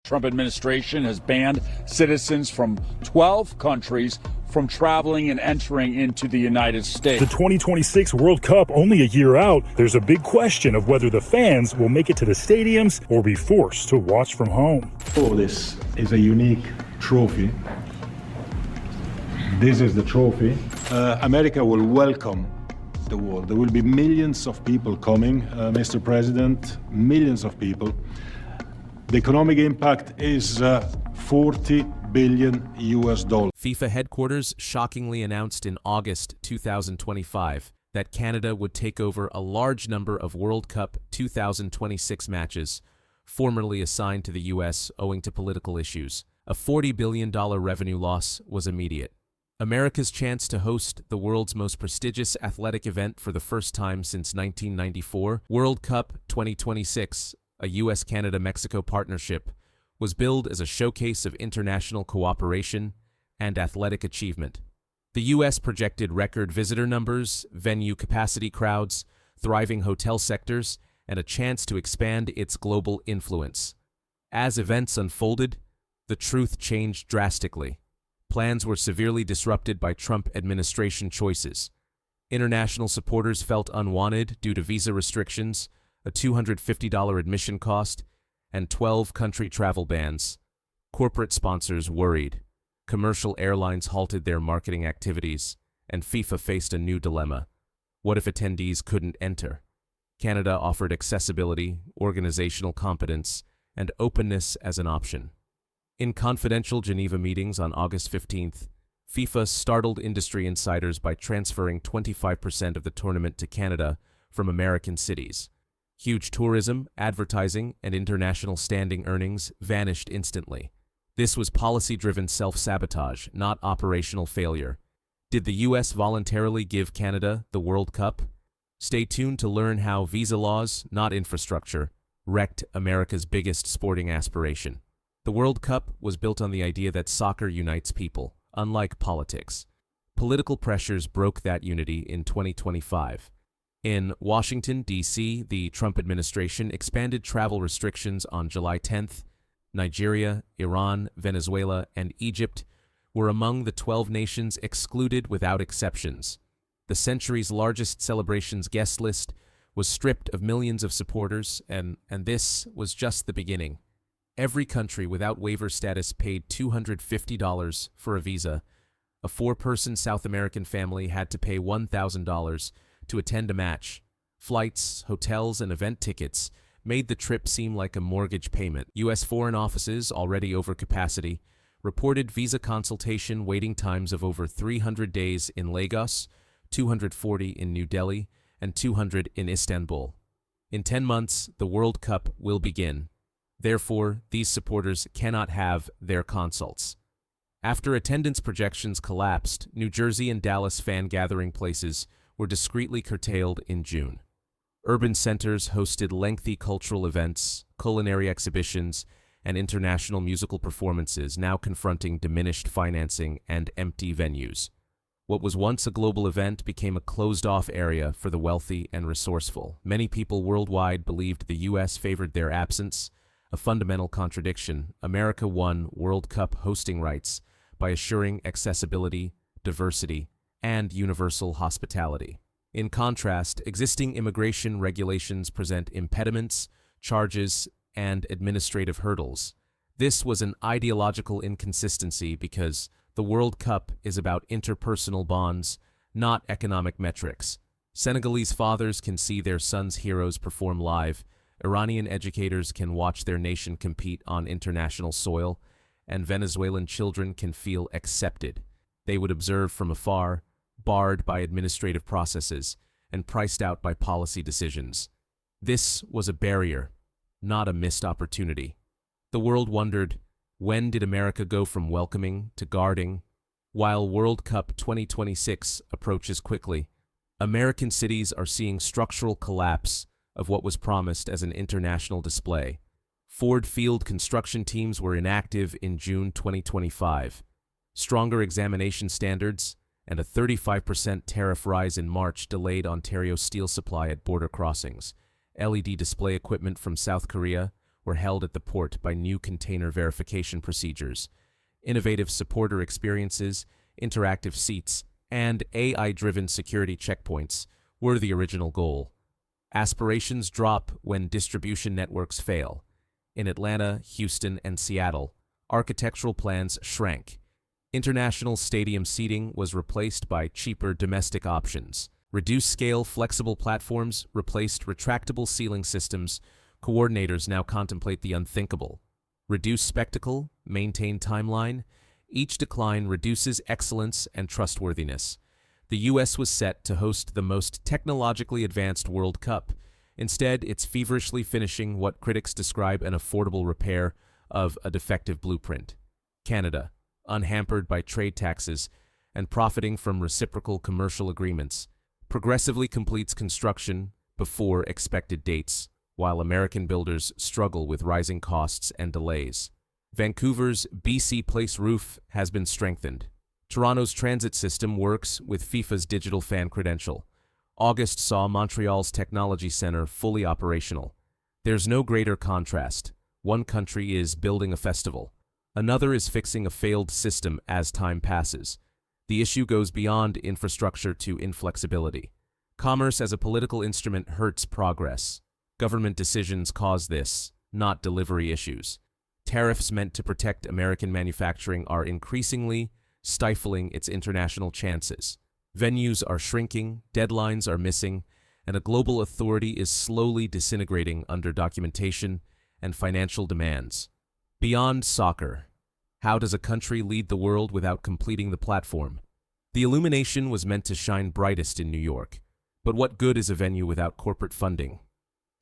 Trump administration has banned citizens from 12 countries from traveling and entering into the United States. The 2026 World Cup only a year out, there's a big question of whether the fans will make it to the stadiums or be forced to watch from home. Oh, this is a unique trophy. This is the trophy. America will welcome the world. There will be millions of people coming, Mr. President, millions of people. The economic impact is 40 billion US dollars. FIFA headquarters shockingly announced in August 2025 that Canada would take over a large number of World Cup 2026 matches, formerly assigned to the US owing to political issues. A $40 billion revenue loss was immediate. America's chance to host the world's most prestigious athletic event for the first time since 1994, World Cup 2026, a U.S.-Canada-Mexico partnership, was billed as a showcase of international cooperation and athletic achievement. The U.S. projected record visitor numbers, venue capacity crowds, thriving hotel sectors, and a chance to expand its global influence. As events unfolded, the truth changed drastically. Plans were severely disrupted by Trump administration choices. International supporters felt unwanted due to visa restrictions, a $250 admission cost, and 12 country travel bans. Corporate sponsors worried. Commercial airlines halted their marketing activities, and FIFA faced a new dilemma. What if attendees couldn't enter? Canada offered accessibility, organizational competence, and openness as an option. In confidential Geneva meetings on August 15th, FIFA startled industry insiders by transferring 25% of the tournament to Canada from American cities. Huge tourism, advertising, and international standing earnings vanished instantly. This was policy-driven self-sabotage, not operational failure. Did the U.S. voluntarily give Canada the World Cup? Stay tuned to learn how visa laws, not infrastructure, wrecked America's biggest sporting aspiration. The World Cup was built on the idea that soccer unites people, unlike politics. Political pressures broke that unity in 2025. In Washington, D.C., the Trump administration expanded travel restrictions on July 10th. Nigeria, Iran, Venezuela, and Egypt were among the 12 nations excluded without exceptions. The century's largest celebrations guest list was stripped of millions of supporters, and this was just the beginning. Every country without waiver status paid $250 for a visa. A 4-person South American family had to pay $1,000 to attend a match. Flights, hotels, and event tickets made the trip seem like a mortgage payment. U.S. foreign offices, already over capacity, reported visa consultation waiting times of over 300 days in Lagos, 240 in New Delhi, and 200 in Istanbul. In 10 months, the World Cup will begin. Therefore, these supporters cannot have their consults. After attendance projections collapsed, New Jersey and Dallas fan gathering places were discreetly curtailed in June. Urban centers hosted lengthy cultural events, culinary exhibitions, and international musical performances, now confronting diminished financing and empty venues. What was once a global event became a closed-off area for the wealthy and resourceful. Many people worldwide believed the U.S. favored their absence, a fundamental contradiction. America won World Cup hosting rights by assuring accessibility, diversity, and universal hospitality. In contrast, existing immigration regulations present impediments, charges, and administrative hurdles. This was an ideological inconsistency because the World Cup is about interpersonal bonds, not economic metrics. Senegalese fathers can see their sons' heroes perform live, Iranian educators can watch their nation compete on international soil, and Venezuelan children can feel accepted. They would observe from afar, barred by administrative processes, and priced out by policy decisions. This was a barrier, not a missed opportunity. The world wondered, when did America go from welcoming to guarding? While World Cup 2026 approaches quickly, American cities are seeing structural collapse of what was promised as an international display. Ford Field construction teams were inactive in June 2025. Stronger examination standards and a 35% tariff rise in March delayed Ontario steel supply at border crossings. LED display equipment from South Korea were held at the port by new container verification procedures, innovative supporter experiences, interactive seats, and AI-driven security checkpoints were the original goal. Aspirations drop when distribution networks fail. In Atlanta, Houston, and Seattle, architectural plans shrank. International stadium seating was replaced by cheaper domestic options. Reduced-scale flexible platforms replaced retractable ceiling systems. Coordinators now contemplate the unthinkable. Reduce spectacle, maintain timeline. Each decline reduces excellence and trustworthiness. The U.S. was set to host the most technologically advanced World Cup. Instead, it's feverishly finishing what critics describe an affordable repair of a defective blueprint. Canada, unhampered by trade taxes and profiting from reciprocal commercial agreements, progressively completes construction before expected dates, while American builders struggle with rising costs and delays. Vancouver's BC Place roof has been strengthened. Toronto's transit system works with FIFA's digital fan credential. August saw Montreal's technology center fully operational. There's no greater contrast. One country is building a festival. Another is fixing a failed system as time passes. The issue goes beyond infrastructure to inflexibility. Commerce as a political instrument hurts progress. Government decisions cause this, not delivery issues. Tariffs meant to protect American manufacturing are increasingly stifling its international chances. Venues are shrinking, deadlines are missing, and a global authority is slowly disintegrating under documentation and financial demands. Beyond soccer, how does a country lead the world without completing the platform? The illumination was meant to shine brightest in New York, but what good is a venue without corporate funding?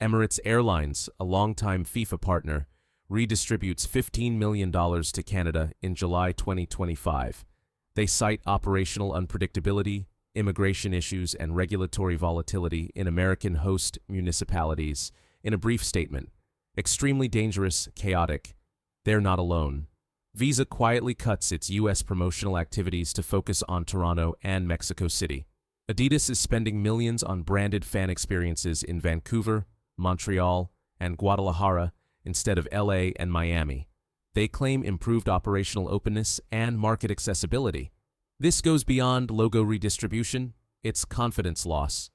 Emirates Airlines, a longtime FIFA partner, redistributes $15 million to Canada in July 2025. They cite operational unpredictability, immigration issues, and regulatory volatility in American host municipalities in a brief statement. Extremely dangerous, chaotic. They're not alone. Visa quietly cuts its U.S. promotional activities to focus on Toronto and Mexico City. Adidas is spending millions on branded fan experiences in Vancouver, Montreal, and Guadalajara instead of LA and Miami. They claim improved operational openness and market accessibility. This goes beyond logo redistribution, it's confidence loss.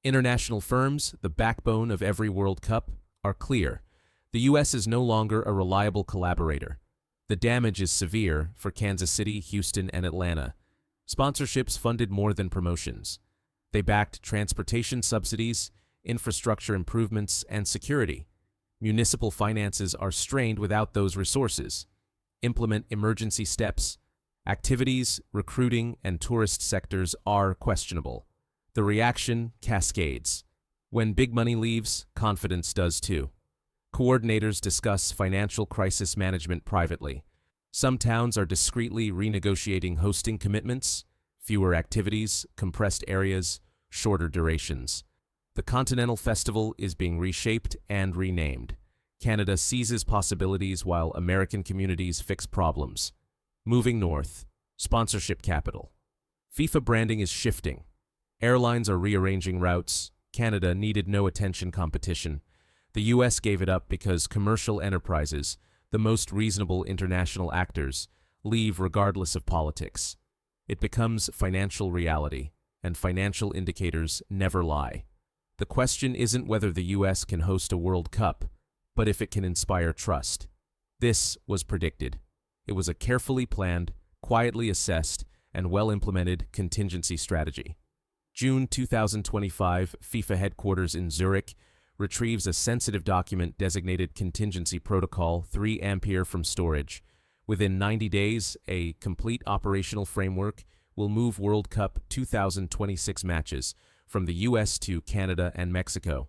International firms, the backbone of every World Cup, are clear. The U.S. is no longer a reliable collaborator. The damage is severe for Kansas City, Houston, and Atlanta. Sponsorships funded more than promotions. They backed transportation subsidies, infrastructure improvements, and security. Municipal finances are strained without those resources. Implement emergency steps. Activities, recruiting, and tourist sectors are questionable. The reaction cascades. When big money leaves, confidence does too. Coordinators discuss financial crisis management privately. Some towns are discreetly renegotiating hosting commitments, fewer activities, compressed areas, shorter durations. The Continental Festival is being reshaped and renamed. Canada seizes possibilities while American communities fix problems. Moving north. Sponsorship capital. FIFA branding is shifting. Airlines are rearranging routes. Canada needed no attention competition. The U.S. gave it up because commercial enterprises, the most reasonable international actors, leave regardless of politics. It becomes financial reality, and financial indicators never lie. The question isn't whether the U.S. can host a World Cup, but if it can inspire trust. This was predicted. It was a carefully planned, quietly assessed, and well-implemented contingency strategy. June 2025, FIFA headquarters in Zurich retrieves a sensitive document designated Contingency Protocol 3 Ampere from storage. Within 90 days, a complete operational framework will move World Cup 2026 matches from the US to Canada and Mexico.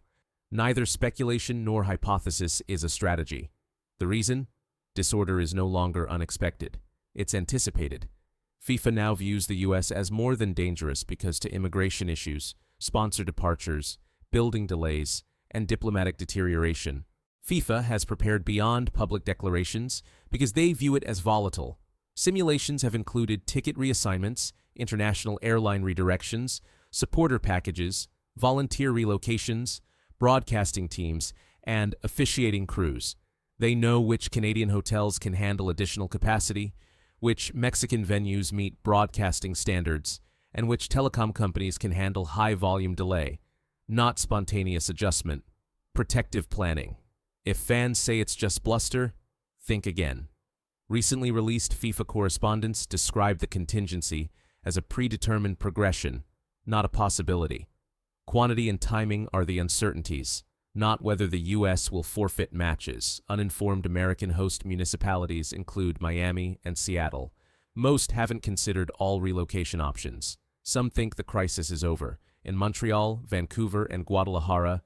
Neither speculation nor hypothesis is a strategy. The reason? Disorder is no longer unexpected. It's anticipated. FIFA now views the US as more than dangerous because to immigration issues, sponsor departures, building delays, and diplomatic deterioration. FIFA has prepared beyond public declarations because they view it as volatile. Simulations have included ticket reassignments, international airline redirections, supporter packages, volunteer relocations, broadcasting teams, and officiating crews. They know which Canadian hotels can handle additional capacity, which Mexican venues meet broadcasting standards, and which telecom companies can handle high-volume delay, not spontaneous adjustment. Protective planning. If fans say it's just bluster, think again. Recently released FIFA correspondence described the contingency as a predetermined progression, not a possibility. Quantity and timing are the uncertainties, not whether the U.S. will forfeit matches. Uninformed American host municipalities include Miami and Seattle. Most haven't considered all relocation options. Some think the crisis is over. In Montreal, Vancouver, and Guadalajara,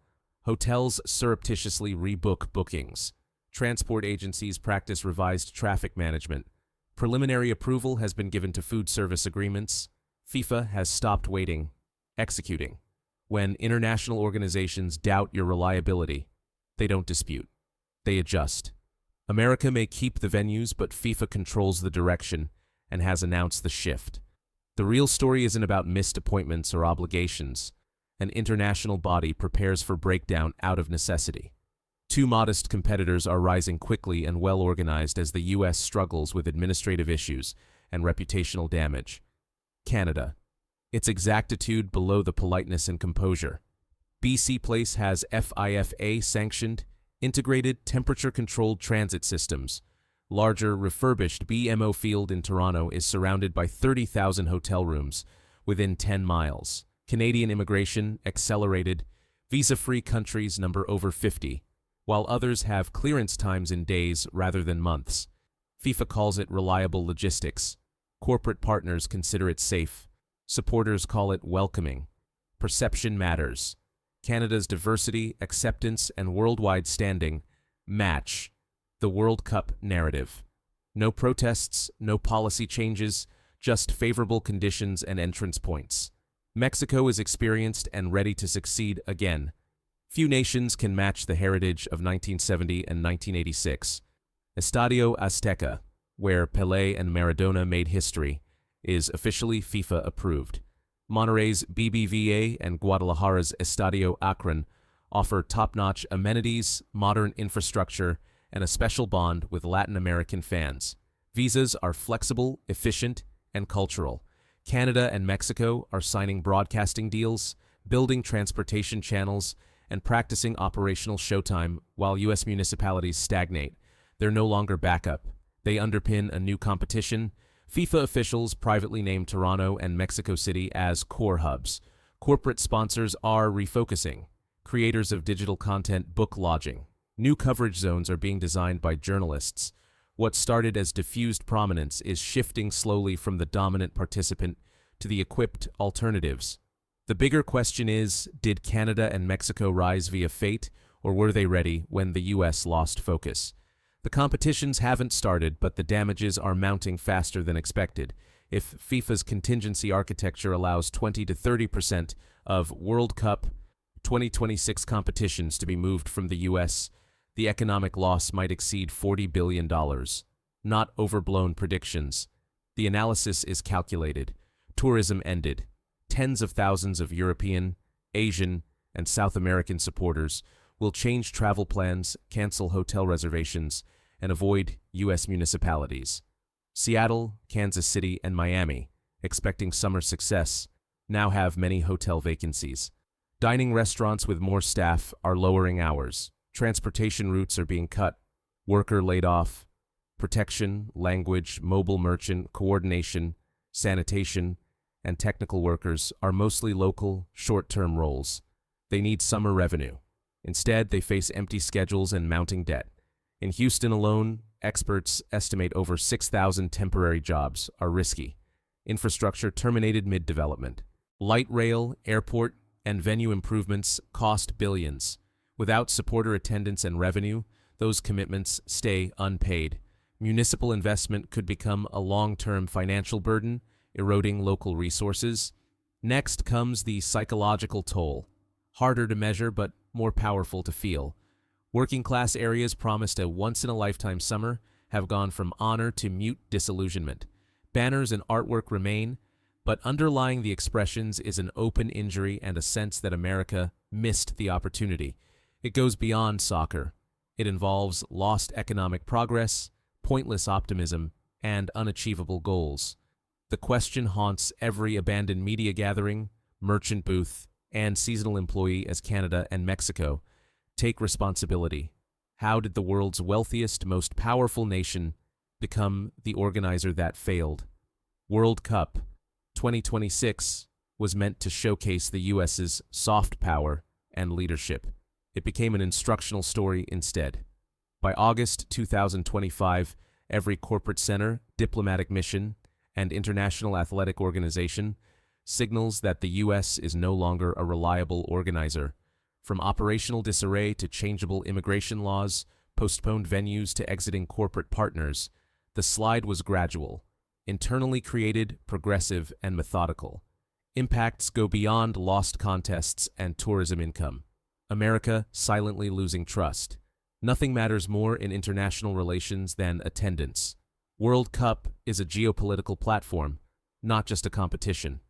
hotels surreptitiously rebook bookings. Transport agencies practice revised traffic management. Preliminary approval has been given to food service agreements. FIFA has stopped waiting, executing. When international organizations doubt your reliability, they don't dispute. They adjust. America may keep the venues, but FIFA controls the direction and has announced the shift. The real story isn't about missed appointments or obligations. An international body prepares for breakdown out of necessity. Two modest competitors are rising quickly and well-organized as the U.S. struggles with administrative issues and reputational damage. Canada. Its exactitude below the politeness and composure. BC Place has FIFA-sanctioned, integrated, temperature-controlled transit systems. Larger, refurbished BMO Field in Toronto is surrounded by 30,000 hotel rooms within 10 miles. Canadian immigration accelerated. Visa-free countries number over 50, while others have clearance times in days rather than months. FIFA calls it reliable logistics. Corporate partners consider it safe. Supporters call it welcoming. Perception matters. Canada's diversity, acceptance, and worldwide standing match the World Cup narrative. No protests, no policy changes, just favorable conditions and entrance points. Mexico is experienced and ready to succeed again. Few nations can match the heritage of 1970 and 1986. Estadio Azteca, where Pelé and Maradona made history, is officially FIFA approved. Monterrey's BBVA and Guadalajara's Estadio Akron offer top-notch amenities, modern infrastructure, and a special bond with Latin American fans. Visas are flexible, efficient, and cultural. Canada and Mexico are signing broadcasting deals, building transportation channels, and practicing operational showtime while U.S. municipalities stagnate. They're no longer backup. They underpin a new competition. FIFA officials privately named Toronto and Mexico City as core hubs. Corporate sponsors are refocusing. Creators of digital content book lodging. New coverage zones are being designed by journalists. What started as diffused prominence is shifting slowly from the dominant participant to the equipped alternatives. The bigger question is, did Canada and Mexico rise via fate, or were they ready when the U.S. lost focus? The competitions haven't started, but the damages are mounting faster than expected. If FIFA's contingency architecture allows 20 to 30% of World Cup 2026 competitions to be moved from the U.S., the economic loss might exceed $40 billion. Not overblown predictions. The analysis is calculated. Tourism ended. Tens of thousands of European, Asian, and South American supporters will change travel plans, cancel hotel reservations, and avoid U.S. municipalities. Seattle, Kansas City, and Miami, expecting summer success, now have many hotel vacancies. Dining restaurants with more staff are lowering hours. Transportation routes are being cut. Worker laid off. Protection, language, mobile merchant, coordination, sanitation, and technical workers are mostly local, short-term roles. They need summer revenue. Instead, they face empty schedules and mounting debt. In Houston alone, experts estimate over 6,000 temporary jobs are risky. Infrastructure terminated mid-development. Light rail, airport, and venue improvements cost billions. Without supporter attendance and revenue, those commitments stay unpaid. Municipal investment could become a long-term financial burden, eroding local resources. Next comes the psychological toll. Harder to measure, but more powerful to feel. Working-class areas promised a once-in-a-lifetime summer have gone from honor to mute disillusionment. Banners and artwork remain, but underlying the expressions is an open injury and a sense that America missed the opportunity. It goes beyond soccer. It involves lost economic progress, pointless optimism, and unachievable goals. The question haunts every abandoned media gathering, merchant booth, and seasonal employee as Canada and Mexico take responsibility. How did the world's wealthiest, most powerful nation become the organizer that failed? World Cup 2026 was meant to showcase the U.S.'s soft power and leadership. It became an instructional story instead. By August 2025, every corporate center, diplomatic mission, and international athletic organization signals that the U.S. is no longer a reliable organizer. From operational disarray to changeable immigration laws, postponed venues to exiting corporate partners, the slide was gradual, internally created, progressive, and methodical. Impacts go beyond lost contests and tourism income. America silently losing trust. Nothing matters more in international relations than attendance. World Cup is a geopolitical platform, not just a competition.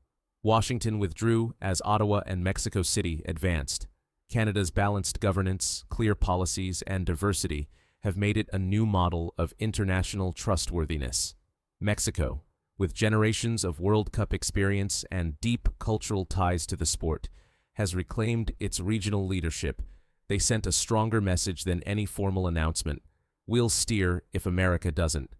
Washington withdrew as Ottawa and Mexico City advanced. Canada's balanced governance, clear policies, and diversity have made it a new model of international trustworthiness. Mexico, with generations of World Cup experience and deep cultural ties to the sport, has reclaimed its regional leadership. They sent a stronger message than any formal announcement. We'll steer if America doesn't.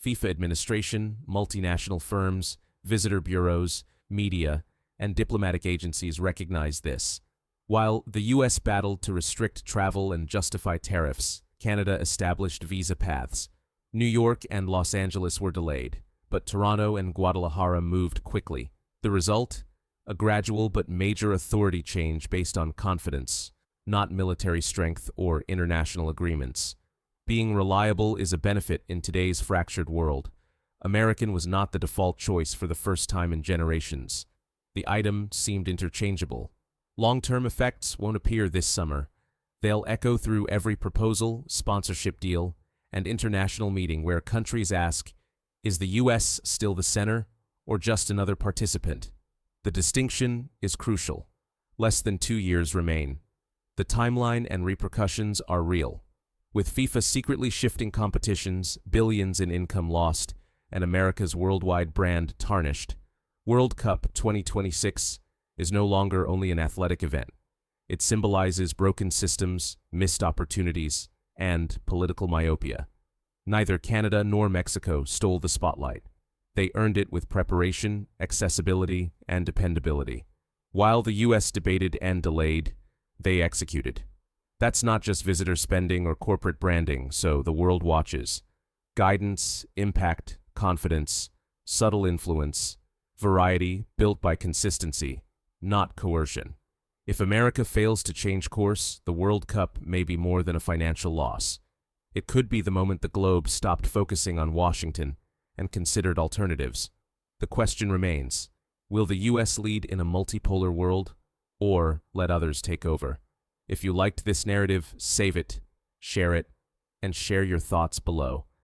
FIFA administration, multinational firms, visitor bureaus, media, and diplomatic agencies recognize this. While the U.S. battled to restrict travel and justify tariffs, Canada established visa paths. New York and Los Angeles were delayed, but Toronto and Guadalajara moved quickly. The result? A gradual but major authority change based on confidence, not military strength or international agreements. Being reliable is a benefit in today's fractured world. American was not the default choice for the first time in generations. The item seemed interchangeable. Long-term effects won't appear this summer. They'll echo through every proposal, sponsorship deal, and international meeting where countries ask, is the U.S. still the center or just another participant? The distinction is crucial. Less than 2 years remain. The timeline and repercussions are real. With FIFA secretly shifting competitions, billions in income lost, and America's worldwide brand tarnished, World Cup 2026 is no longer only an athletic event. It symbolizes broken systems, missed opportunities, and political myopia. Neither Canada nor Mexico stole the spotlight. They earned it with preparation, accessibility, and dependability. While the U.S. debated and delayed, they executed. That's not just visitor spending or corporate branding, so the world watches. Guidance, impact, confidence, subtle influence, variety built by consistency, not coercion. If America fails to change course, the World Cup may be more than a financial loss. It could be the moment the globe stopped focusing on Washington and considered alternatives. The question remains, will the U.S. lead in a multipolar world, or let others take over? If you liked this narrative, save it, share it, and share your thoughts below.